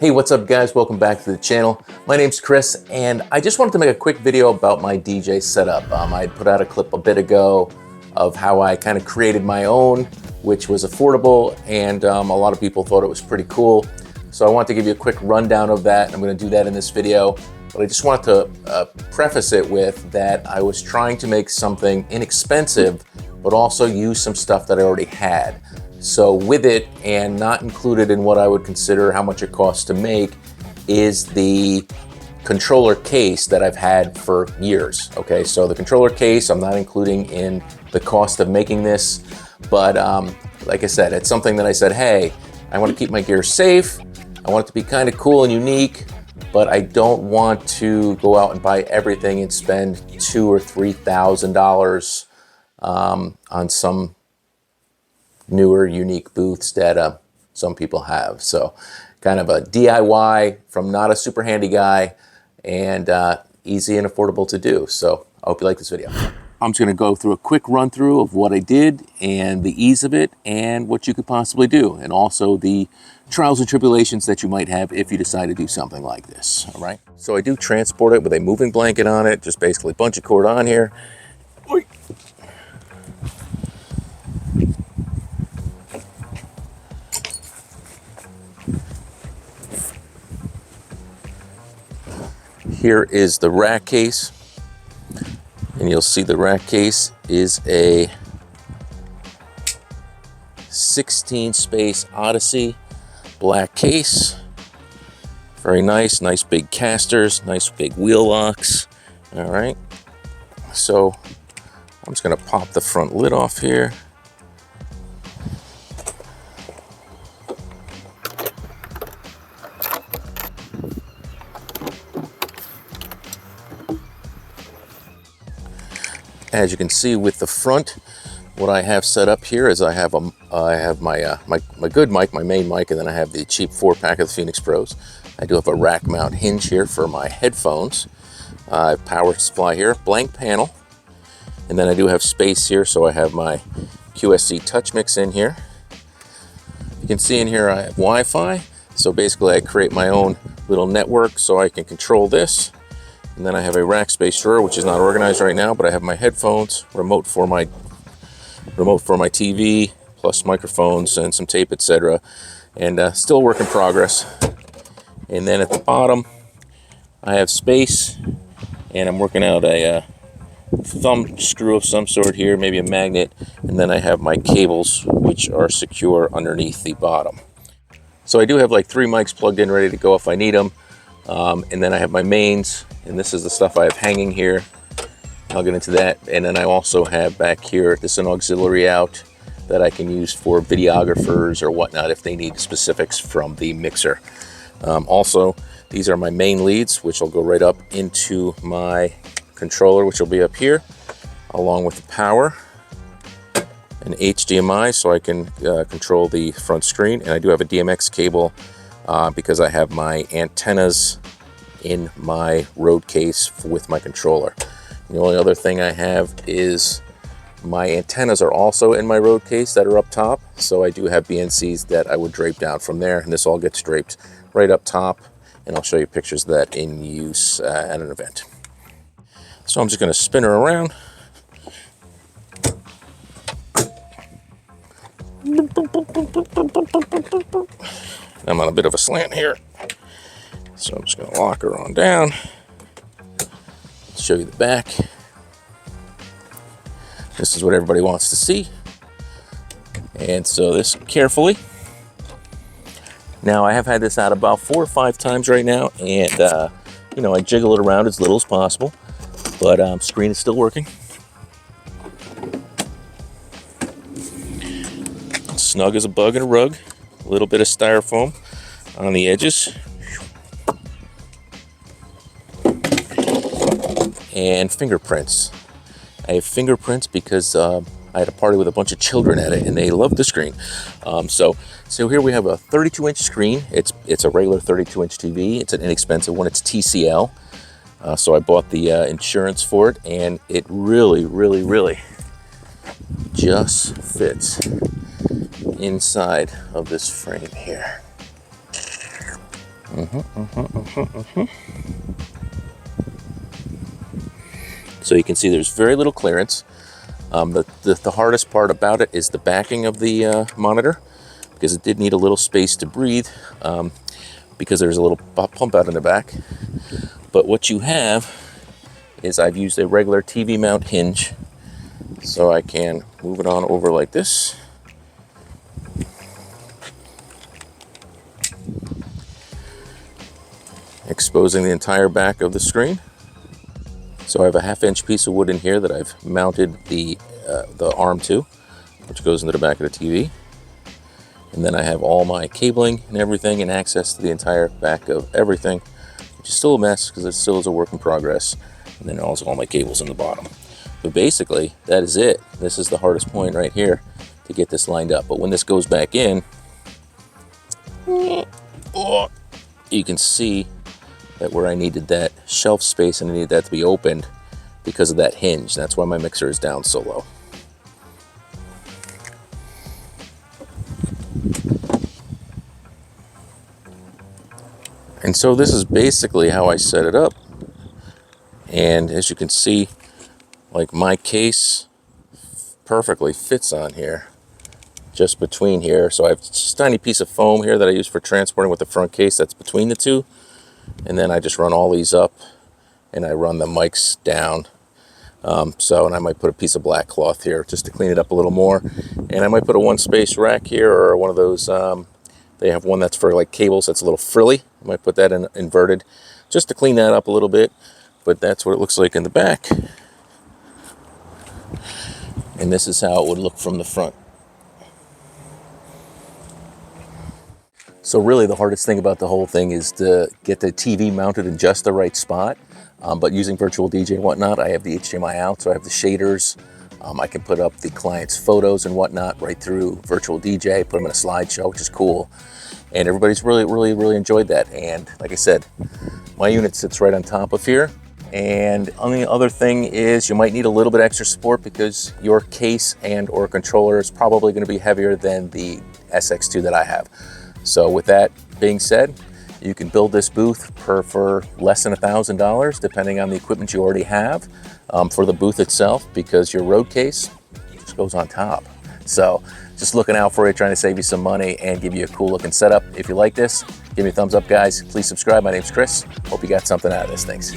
Hey, what's up guys? Welcome back to the channel. My name's Chris and I just wanted to make a quick video about my DJ setup. I put out a clip a bit ago of how I kind of created my own, which was affordable, and a lot of people thought it was pretty cool. So I want to give you a quick rundown of that. I'm going to do that in this video, but I just wanted to preface it with that I was trying to make something inexpensive, but also use some stuff that I already had. So with it, and not included in what I would consider how much it costs to make, is the controller case that I've had for years. Okay, so the controller case I'm not including in the cost of making this, but like I said, it's something that I said, hey, I want to keep my gear safe, I want it to be kind of cool and unique, but I don't want to go out and buy everything and spend $2,000 or $3,000 on some newer, unique booths that some people have. So kind of a DIY from not a super handy guy, and easy and affordable to do. So I hope you like this video. I'm just gonna go through a quick run through of what I did and the ease of it and what you could possibly do, and also the trials and tribulations that you might have if you decide to do something like this, all right? So I do transport it with a moving blanket on it, just basically bunch of cord on here. Oy. Here is the rack case, and you'll see the rack case is a 16 space Odyssey black case. Very nice, nice big casters, nice big wheel locks. All right, so I'm just gonna pop the front lid off here. As you can see with the front, what I have set up here is I have my good mic, my main mic, and then I have the cheap 4-pack of the Phoenix Pros. I do have a rack mount hinge here for my headphones. Power supply here, blank panel, and then I do have space here, so I have my QSC Touch Mix in here. You can see in here I have Wi-Fi, so basically I create my own little network so I can control this. And then I have a rack space drawer, which is not organized right now, but I have my headphones, remote for my TV, plus microphones and some tape, etc. And still a work in progress. And then at the bottom, I have space, and I'm working out a thumb screw of some sort here, maybe a magnet. And then I have my cables, which are secure underneath the bottom. So I do have like 3 mics plugged in, ready to go if I need them. And then I have my mains, and this is the stuff I have hanging here. I'll get into that. And then I also have back here, this is an auxiliary out that I can use for videographers or whatnot if they need specifics from the mixer. Also, these are my main leads, which will go right up into my controller, which will be up here, along with the power and HDMI, so I can control the front screen. And I do have a DMX cable because I have my antennas in my Rode case with my controller. The only other thing I have is my antennas are also in my Rode case that are up top, so I do have BNCs that I would drape down from there, and this all gets draped right up top, and I'll show you pictures of that in use at an event. So I'm just going to spin her around. I'm on a bit of a slant here, so I'm just going to lock her on down. Show you the back. This is what everybody wants to see, and so this carefully. Now I have had this out about 4 or 5 times right now, and you know, I jiggle it around as little as possible, but screen is still working. Snug as a bug in a rug. A little bit of styrofoam on the edges. And fingerprints. I have fingerprints because I had a party with a bunch of children at it and they loved the screen. So here we have a 32-inch screen. It's a regular 32-inch TV. It's an inexpensive one. It's TCL. So I bought the insurance for it, and it really just fits inside of this frame here. So you can see there's very little clearance. The hardest part about it is the backing of the monitor, because it did need a little space to breathe, because there's a little pump out in the back. But what you have is I've used a regular TV mount hinge, so I can move it on over like this. Exposing the entire back of the screen. So I have a 1/2-inch piece of wood in here that I've mounted the arm to, which goes into the back of the TV. And then I have all my cabling and everything and access to the entire back of everything, which is still a mess because it still is a work in progress. And then also all my cables in the bottom. But basically, that is it. This is the hardest point right here to get this lined up. But when this goes back in, you can see that where I needed that shelf space and I needed that to be opened because of that hinge. That's why my mixer is down so low. And so this is basically how I set it up. And as you can see, like my case perfectly fits on here, just between here. So I have just a tiny piece of foam here that I use for transporting with the front case that's between the two. And then I just run all these up and I run the mics down. And I might put a piece of black cloth here just to clean it up a little more. And I might put a 1-space rack here, or one of those, they have one that's for like cables that's a little frilly. I might put that in inverted just to clean that up a little bit. But that's what it looks like in the back. And this is how it would look from the front. So really the hardest thing about the whole thing is to get the TV mounted in just the right spot. But using Virtual DJ and whatnot, I have the HDMI out, so I have the shaders. I can put up the client's photos and whatnot right through Virtual DJ, put them in a slideshow, which is cool. And everybody's really enjoyed that. And like I said, my unit sits right on top of here. And the only other thing is you might need a little bit extra support because your case and or controller is probably going to be heavier than the SX2 that I have. So with that being said, you can build this booth for less than $1,000, depending on the equipment you already have for the booth itself, because your road case just goes on top. So just looking out for you, trying to save you some money and give you a cool looking setup. If you like this, give me a thumbs up, guys. Please subscribe. My name's Chris. Hope you got something out of this. Thanks.